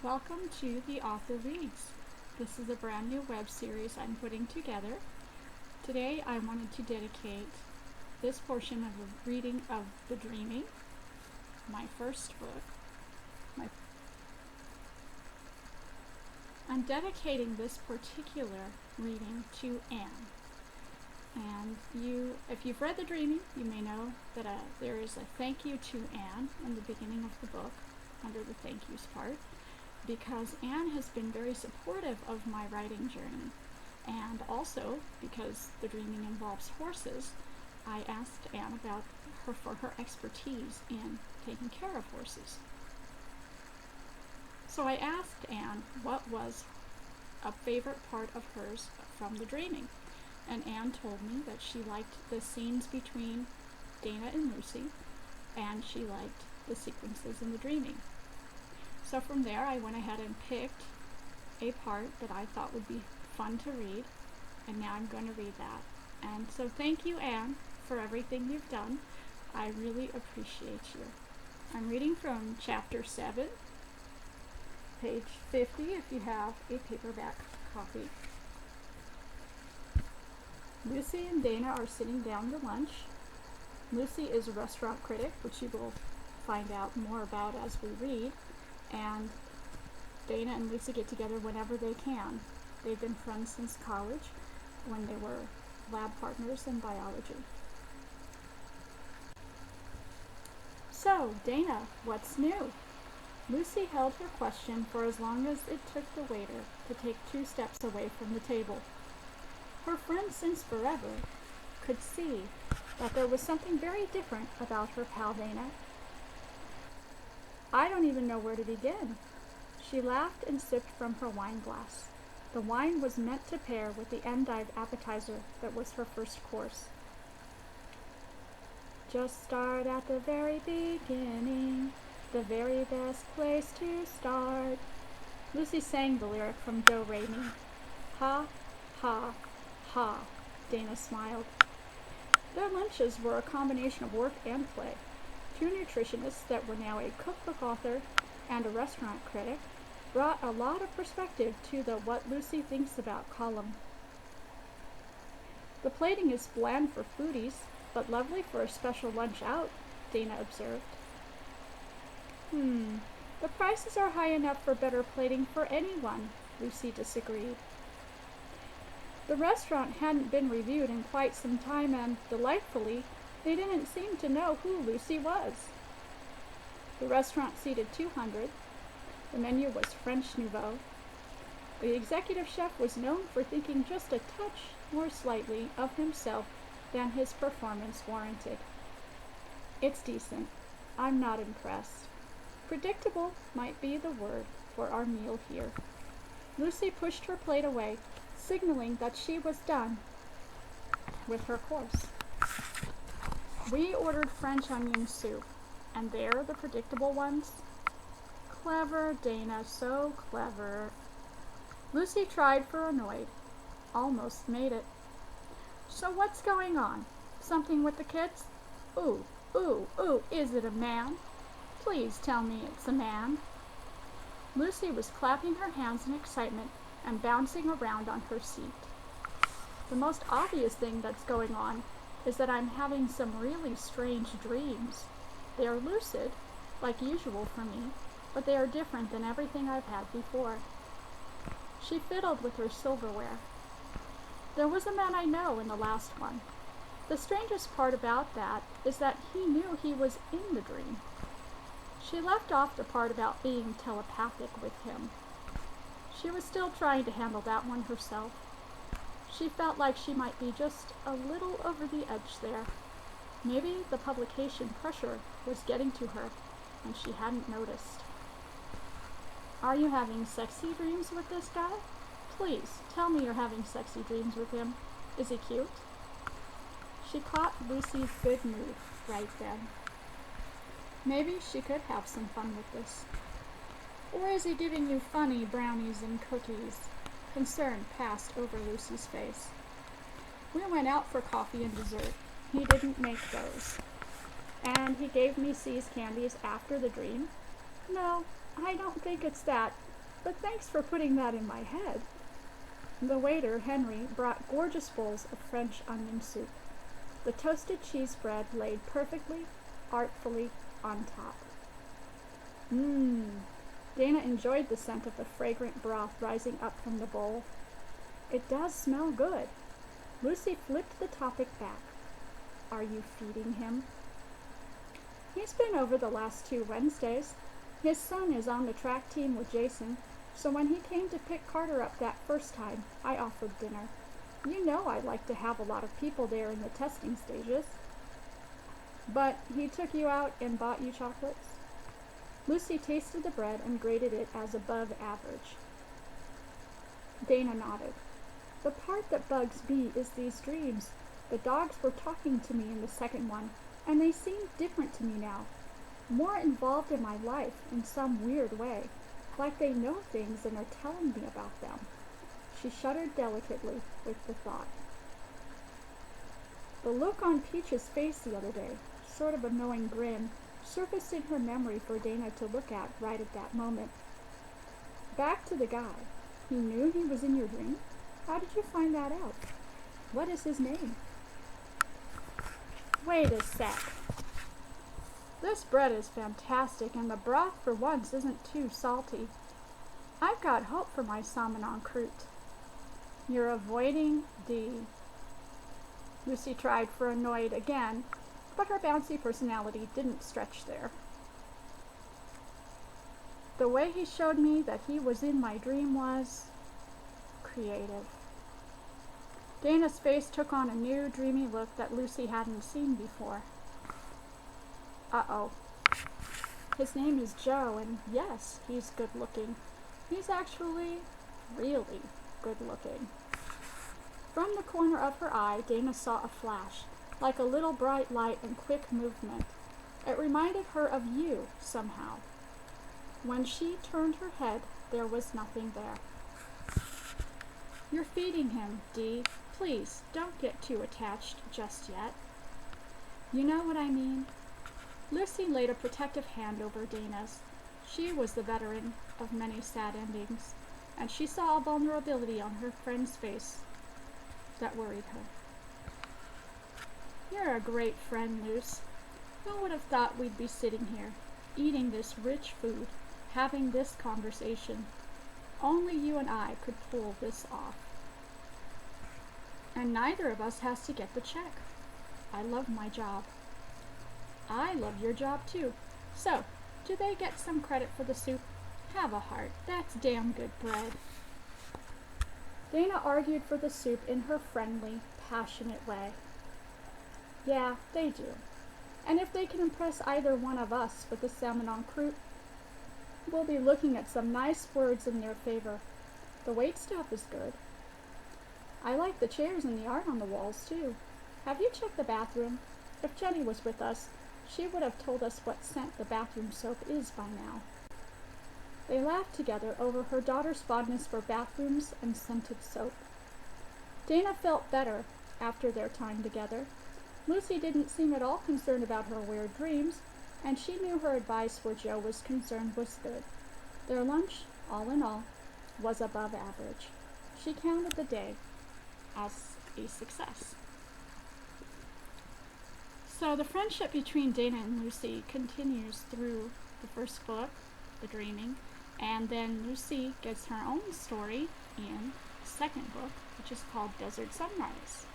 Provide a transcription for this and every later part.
Welcome to The Author Reads. This is a brand new web series I'm putting together. Today I wanted to dedicate this portion of the reading of The Dreaming, my first book. I'm dedicating this particular reading to Anne. And if you've read The Dreaming, you may know that there is a thank you to Anne in the beginning of the book, under the thank yous part, because Anne has been very supportive of my writing journey. And also, because The Dreaming involves horses, I asked Anne for her expertise in taking care of horses. So I asked Anne what was a favorite part of hers from The Dreaming. And Anne told me that she liked the scenes between Dana and Lucy, and she liked the sequences in The Dreaming. So from there, I went ahead and picked a part that I thought would be fun to read, and now I'm going to read that. And so thank you, Anne, for everything you've done. I really appreciate you. I'm reading from Chapter 7, page 50, if you have a paperback copy. Lucy and Dana are sitting down to lunch. Lucy is a restaurant critic, which you will find out more about as we read. And Dana and Lucy get together whenever they can. They've been friends since college, when they were lab partners in biology. So, Dana, what's new? Lucy held her question for as long as it took the waiter to take 2 steps away from the table. Her friend since forever could see that there was something very different about her pal Dana. I don't even know where to begin. She laughed and sipped from her wine glass. The wine was meant to pair with the endive appetizer that was her first course. Just start at the very beginning, the very best place to start. Lucy sang the lyric from Do Re Mi. Ha, ha, ha, Dana smiled. Their lunches were a combination of work and play. 2 nutritionists that were now a cookbook author and a restaurant critic brought a lot of perspective to the What Lucy Thinks About column. The plating is bland for foodies, but lovely for a special lunch out, Dana observed. The prices are high enough for better plating for anyone, Lucy disagreed. The restaurant hadn't been reviewed in quite some time, and, delightfully, they didn't seem to know who Lucy was. The restaurant seated 200. The menu was French Nouveau. The executive chef was known for thinking just a touch more slightly of himself than his performance warranted. It's decent. I'm not impressed. Predictable might be the word for our meal here. Lucy pushed her plate away, signaling that she was done with her course. We ordered French onion soup, and they're the predictable ones. Clever, Dana, so clever. Lucy tried for annoyed. Almost made it. So what's going on? Something with the kids? Ooh, is it a man? Please tell me it's a man. Lucy was clapping her hands in excitement and bouncing around on her seat. The most obvious thing that's going on is that I'm having some really strange dreams. They are lucid, like usual for me, but they are different than everything I've had before. She fiddled with her silverware. There was a man I know in the last one. The strangest part about that is that he knew he was in the dream. She left off the part about being telepathic with him. She was still trying to handle that one herself. She felt like she might be just a little over the edge there. Maybe the publication pressure was getting to her, and she hadn't noticed. Are you having sexy dreams with this guy? Please, tell me you're having sexy dreams with him. Is he cute? She caught Lucy's good mood right then. Maybe she could have some fun with this. Or is he giving you funny brownies and cookies? Concern passed over Lucy's face. We went out for coffee and dessert. He didn't make those. And he gave me C's candies after the dream? No, I don't think it's that. but thanks for putting that in my head. The waiter, Henry, brought gorgeous bowls of French onion soup. The toasted cheese bread laid perfectly, artfully on top. Mmm. Dana enjoyed the scent of the fragrant broth rising up from the bowl. It does smell good. Lucy flipped the topic back. Are you feeding him? He's been over the last 2 Wednesdays. His son is on the track team with Jason, so when he came to pick Carter up that first time, I offered dinner. You know I like to have a lot of people there in the testing stages. But he took you out and bought you chocolates? Lucy tasted the bread and graded it as above average. Dana nodded. The part that bugs me is these dreams. The dogs were talking to me in the second one, and they seem different to me now. More involved in my life in some weird way, like they know things and are telling me about them. She shuddered delicately with the thought. The look on Peach's face the other day, sort of a knowing grin, surfaced in her memory for Dana to look at right at that moment. Back to the guy. He knew he was in your dream? How did you find that out? What is his name? Wait a sec. This bread is fantastic, and the broth for once isn't too salty. I've got hope for my salmon en croûte. You're avoiding D. Lucy tried for annoyed again, but her bouncy personality didn't stretch there. The way he showed me that he was in my dream was creative. Dana's face took on a new, dreamy look that Lucy hadn't seen before. Uh-oh. His name is Joe, and yes, he's good-looking. He's actually really good-looking. From the corner of her eye, Dana saw a flash, like a little bright light and quick movement. It reminded her of you, somehow. When she turned her head, there was nothing there. You're feeding him, Dee. Please, don't get too attached just yet. You know what I mean? Lucy laid a protective hand over Dana's. She was the veteran of many sad endings, and she saw a vulnerability on her friend's face that worried her. You're a great friend, Luce. Who would have thought we'd be sitting here, eating this rich food, having this conversation? Only you and I could pull this off. And neither of us has to get the check. I love my job. I love your job too. So, do they get some credit for the soup? Have a heart. That's damn good bread. Dana argued for the soup in her friendly, passionate way. Yeah, they do. And if they can impress either one of us with the salmon en croûte, we'll be looking at some nice words in their favor. The wait staff is good. I like the chairs and the art on the walls, too. Have you checked the bathroom? If Jenny was with us, she would have told us what scent the bathroom soap is by now. They laughed together over her daughter's fondness for bathrooms and scented soap. Dana felt better after their time together. Lucy didn't seem at all concerned about her weird dreams, and she knew her advice where Joe was concerned was good. Their lunch, all in all, was above average. She counted the day as a success. So the friendship between Dana and Lucy continues through the first book, The Dreaming, and then Lucy gets her own story in the second book, which is called Desert Sunrise.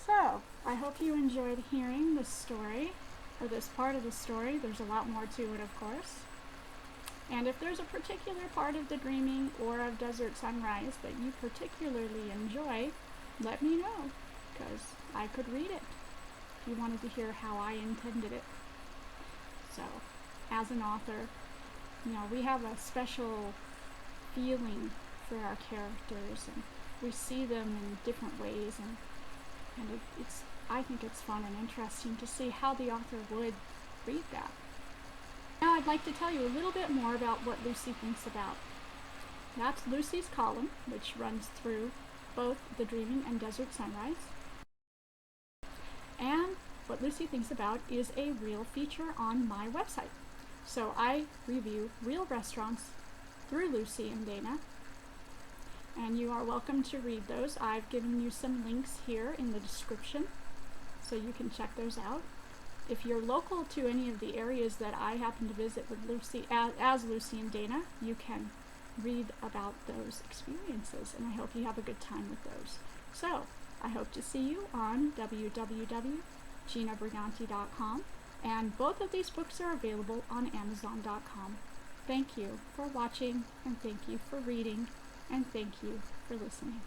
So, I hope you enjoyed hearing this story, or this part of the story. There's a lot more to it, of course. And if there's a particular part of The Dreaming or of Desert Sunrise that you particularly enjoy, let me know, because I could read it if you wanted to hear how I intended it. So, as an author, we have a special feeling for our characters, and we see them in different ways, and I think it's fun and interesting to see how the author would read that. Now I'd like to tell you a little bit more about what Lucy thinks about. That's Lucy's column, which runs through both The Dreaming and Desert Sunrise. And what Lucy thinks about is a real feature on my website. So I review real restaurants through Lucy and Dana. And you are welcome to read those. I've given you some links here in the description, so you can check those out. If you're local to any of the areas that I happen to visit with Lucy, as Lucy and Dana, you can read about those experiences, and I hope you have a good time with those. So, I hope to see you on www.ginabriganti.com, and both of these books are available on amazon.com. Thank you for watching, and thank you for reading, and thank you for listening.